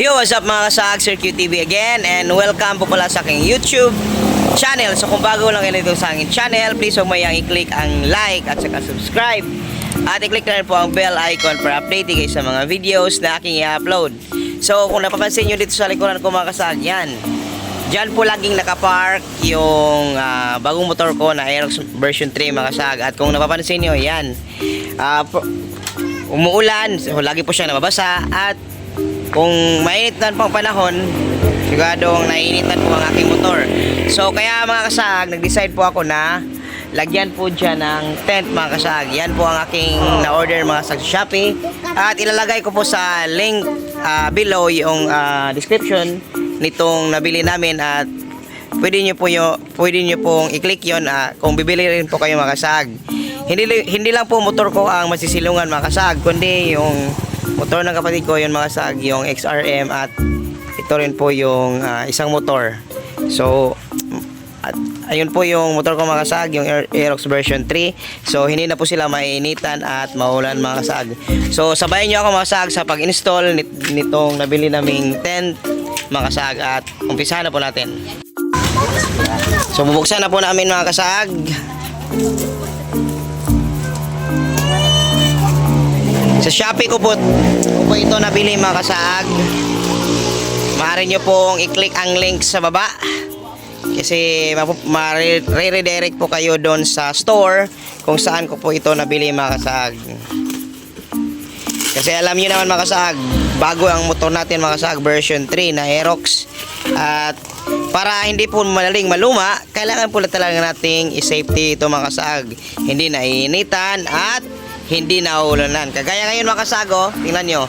Yo, what's up mga kasag, Sir QTV again, and welcome po pala sa aking YouTube channel. So kung bago lang kayo dito sa aking channel, please huwag mayang i-click ang like at saka subscribe. At i-click na rin po ang bell icon para update kayo sa mga videos na aking i-upload. So kung napapansin nyo dito sa likuran ko mga kasag, yan. Diyan po laging nakapark yung bagong motor ko na Aerox version 3 mga kasag. At kung napapansin nyo, yan. Umuulan, so lagi po siya nababasa. At kung mainitan pang panahon, siguradong naiinitan po ang aking motor. So kaya mga kasag, nag-decide po ako na lagyan po dyan ng tent mga kasag. Yan po ang aking na-order mga kasag sa Shopee. At ilalagay ko po sa link below yung description nitong nabili namin. At pwede nyo pong i-click yun kung bibili rin po kayo mga kasag. Hindi lang po motor ko ang masisilungan mga kasag, kundi yung motor ng kapatid ko, yun mga kasag, yung XRM, at ito rin po yung isang motor. So at ayun po yung motor ko mga kasag, yung Aerox version 3. So hindi na po sila maiinitan at maulan mga kasag. So sabayan nyo ako mga kasag sa pag-install nitong nabili naming tent mga kasag. At umpisahan na po natin. So bubuksan na po namin mga kasag. Sa Shopee ko po ito nabili mga kasag. Maaari nyo pong i-click ang link sa baba, kasi re-redirect po kayo doon sa store kung saan ko po ito nabili mga kasag. Kasi alam nyo naman mga kasag, bago ang motor natin mga kasag, version 3 na Aerox. At para hindi po madaling maluma, kailangan po talaga nating i-safety ito mga kasag. Hindi naiinitan at hindi nauulanan. Kagaya ngayon mga kasag, oh, tingnan nyo.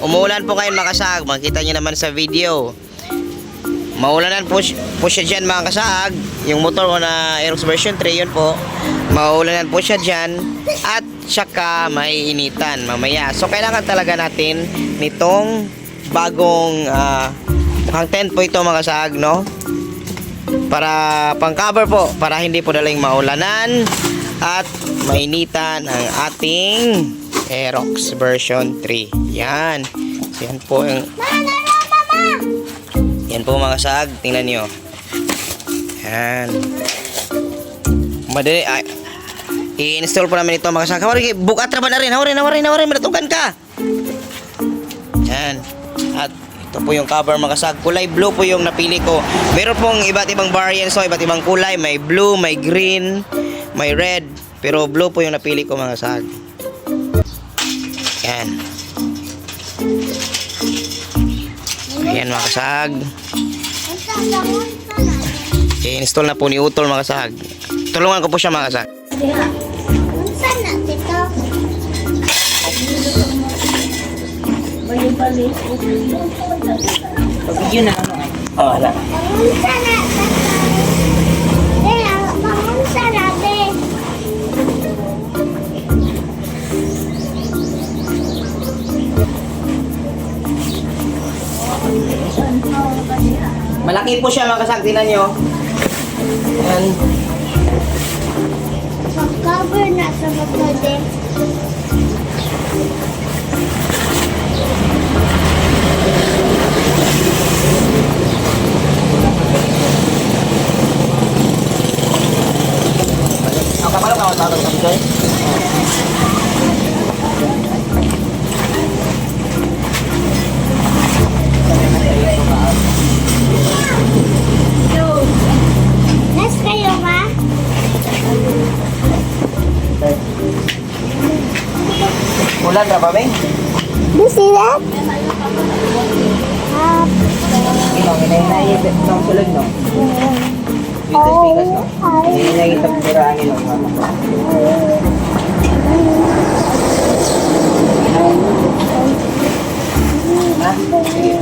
Umuulan po ngayon mga kasag. Makikita nyo naman sa video. Maulanan po siya dyan mga kasag. Yung motor ko na Aerox version 3, yun po. Maulanan po siya dyan. At saka maiinitan mamaya. So kailangan talaga natin nitong bagong hang tent po ito mga kasag, no? Para pang cover po, para hindi po daling maulanan at mainitan ang ating Aerox version 3. Yan. So, yan po yung yan po mga kasag. Tingnan nyo. Yan. Madali. I-install po namin ito mga kasag. Hawari, bukat na ba na rin? Hawari. Malatugan ka. Yan. At ito po yung cover mga kasag. Kulay blue po yung napili ko. Meron pong iba't ibang variants, so iba't ibang kulay. May blue, may green, may red. Pero blue po yung napili ko mga kasag. Yan. Ayan mga kasag. I-install na po ni Utol mga kasag. Tulungan ko po siya mga kasag. Pag-video na ano ay? Oo, wala. Malaki po siya mga kasag. Tingnan nyo. Ayan. Mag-cover na sa magkade. Ang kapalo ka matawag sa mga. Nas kayo ba? Ulan na ba, Beng? Do you see that? Hinay-hinay ng sulag, no? Pikas-pikas, no? Hinay itong pirangin, no? Ha? Sige.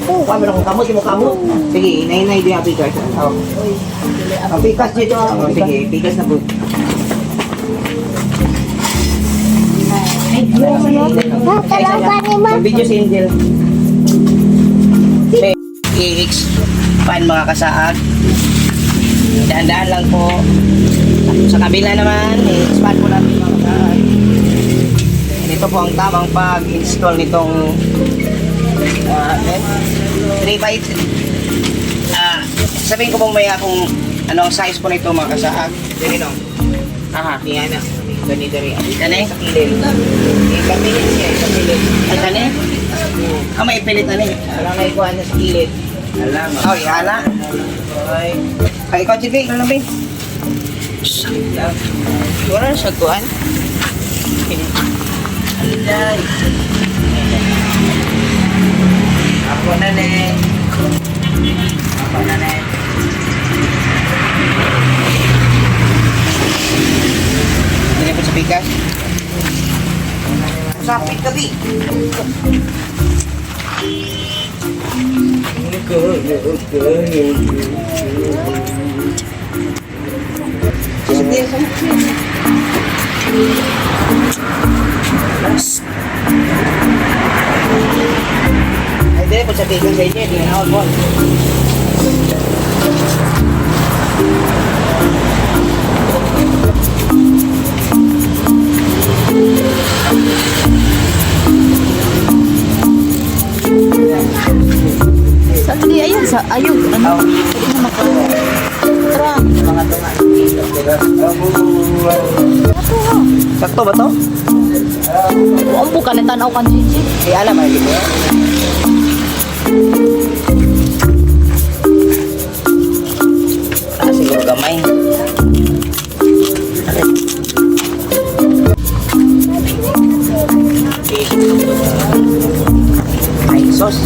Kamera kung kamot, yung kamot. Sige, hinay-hinay din ang pikas. Ang pikas dito. Sige, pikas na po. Talaga ni Ma. Video si Angel. I-expand mga kasaag. Daan-daan lang po. Sa kabila naman, i-expand po natin mga kasaag. Ito po ang tamang pag-install nitong 3 by sabihin ko bang may akong ano ang size po nito mga kasaag. Dali no. Aha. Yan na. Gani dali. Kani? Sa kilid. Ikapilit siya, ikapilit. Ay kani? May pilit na ni. Wala na ikuha na sa kilid. Alam. Oh, ihala. Ay. Ay, ikaw, Chibi. Ano ba? Wala na siya kuhan. Ay. Ako na ne. Ako na ne. Hindi po sa pikas. Sapit ka, Bi. Sasabihin sa Ay, dali po sa pikas sa inyo. Di na ako po. Hindi, ayun, ayun, ano, pwede na Tara, Mga tunga. ato ha. sakto ba to? Buang po ka, natanaw ka, Gigi. Di alam ay gitu. Siguro gamay. Ay, sos.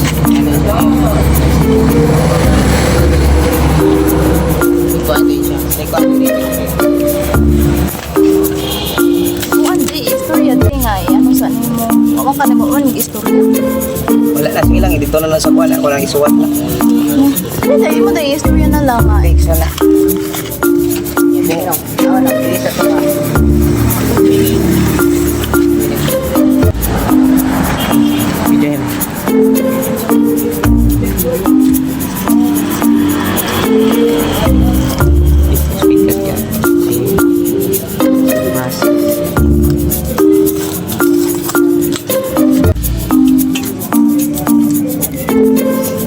Ikuan din siya. Ikuan din siya. Kung Andy, istorya din nga eh. Ano sa mo? Ako ka na mo, manig istorya. Wala na, sige lang. Dito na lang sa kuwan. Ako lang isuwat na. Hindi, tayo mo tayo istorya na lang nga eh. Fix na na. Ako na, bilis sa tunga. Video him. Speaker ka. Mas.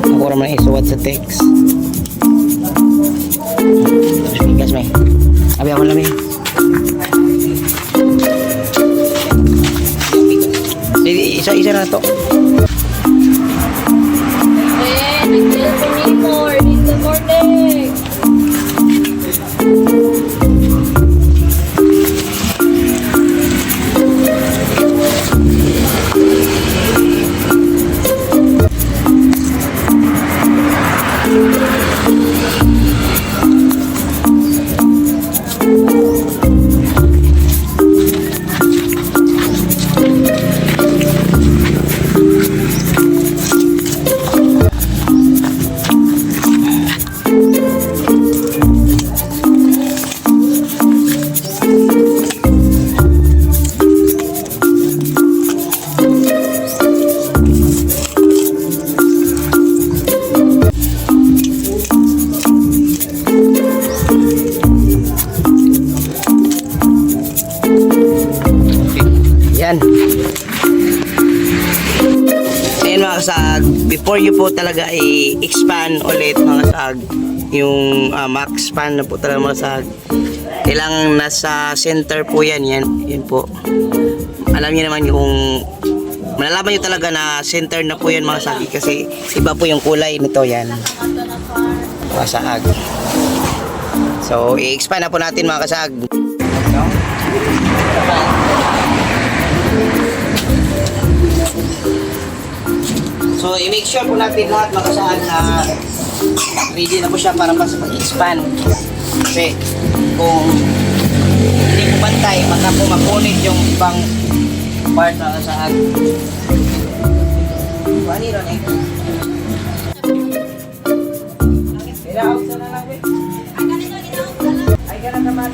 Ako naman isuwat sa text. Speakers may. Abi ako lang eh. Isa-isa na to. Eh, nag-tell ni more in the morning. Yan. Ayan mga kasag, before you po talaga i-expand ulit mga kasag, yung max span na po talaga mga kasag, kailangan nasa center po yan, yan po. Alam niyo naman yung, malalaman nyo talaga na center na po yan mga kasag, kasi iba po yung kulay nito yan. Mga kasag. So, i-expand na po natin mga kasag. So, i-make sure po natin lahat makasaan na ready na po siya para sa pag-expand. Kasi kung hindi po pantay, baka po mapunit yung ibang part na kasaan. Paano yun eh? Ilaw sa na lang eh. Ay, ganun naman.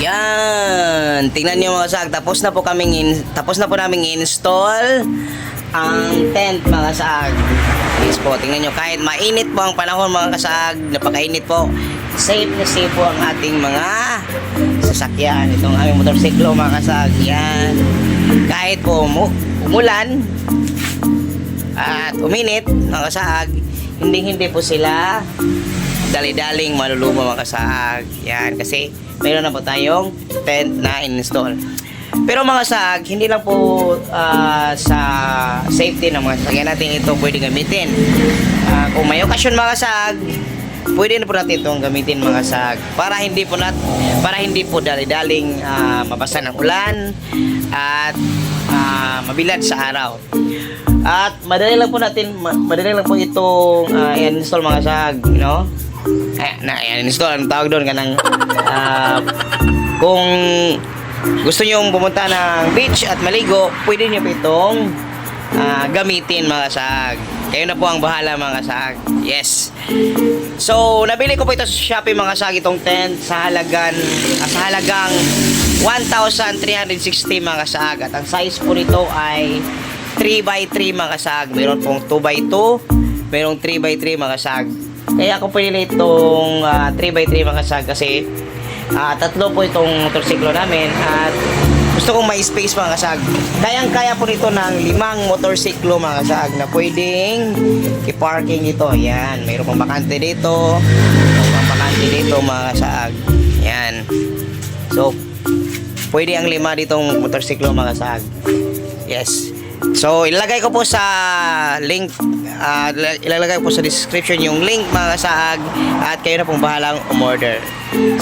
Ayan, tingnan niyo mga kasag, tapos na po naming install ang tent mga kasag. Yes po, tingnan niyo, kahit mainit po ang panahon mga kasag, napakainit po, safe na safe po ang ating mga sasakyan. Itong aming motorsiklo mga kasag, yan. Kahit po umulan at uminit mga kasag, hindi po sila dali-daling maluluma mga kasag. Yan, kasi mayroon na po tayong tent na install. Pero mga kasag, hindi lang po sa safety ng mga sasakyan natin ito pwede gamitin. Kung may okasyon mga kasag, pwede na po natin itong gamitin mga kasag para hindi po dali-daling mabasa ng ulan at mabilad sa araw. At madali lang po itong i-install mga kasag, you know? I-install, ang tawag doon kanang kung gusto nyo pumunta ng beach at maligo, pwede nyo po itong gamitin mga kasag. Kayo na po ang bahala mga kasag. Yes. So, nabili ko po ito sa Shopee mga kasag, itong tent sa halagang 1,360 mga kasag. At ang size po nito ay 3x3 mga kasag. Meron pong 2x2, merong 3x3 mga kasag. Kaya ako pinili itong 3x3 mga kasag kasi tatlo po itong motorsiklo namin at gusto kong may space mga kasag. Kayang-kaya po nito ng 5 motorsiklo mga kasag na pwedeng i-parking dito. Yan, mayroon pang bakante dito. Mayroon pang bakante dito mga kasag. Yan. So, pwede ang 5 ditong motorsiklo mga kasag. Yes. So, ilalagay ko po sa link, ilalagay ko po sa description yung link mga kasag at kayo na pong bahalang umorder.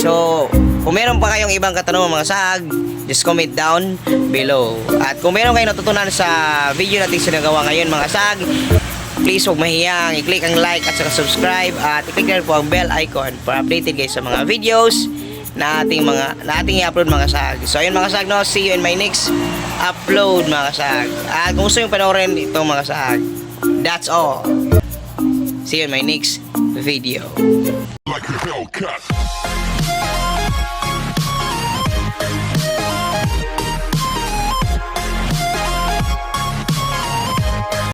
So, kung meron pa kayong ibang katanungan mga kasag, just comment down below. At kung meron kayong natutunan sa video natin sinagawa ngayon mga kasag, please huwag mahiyang i-click ang like at saka subscribe at i-click na rin po ang bell icon para updated guys sa mga videos na ating i-upload mga kasag. So ayun mga kasag, no, see you in my next upload mga kasag. At kung gusto yung panoorin ito mga kasag, that's all. See you in my next video. Like a Hellcat.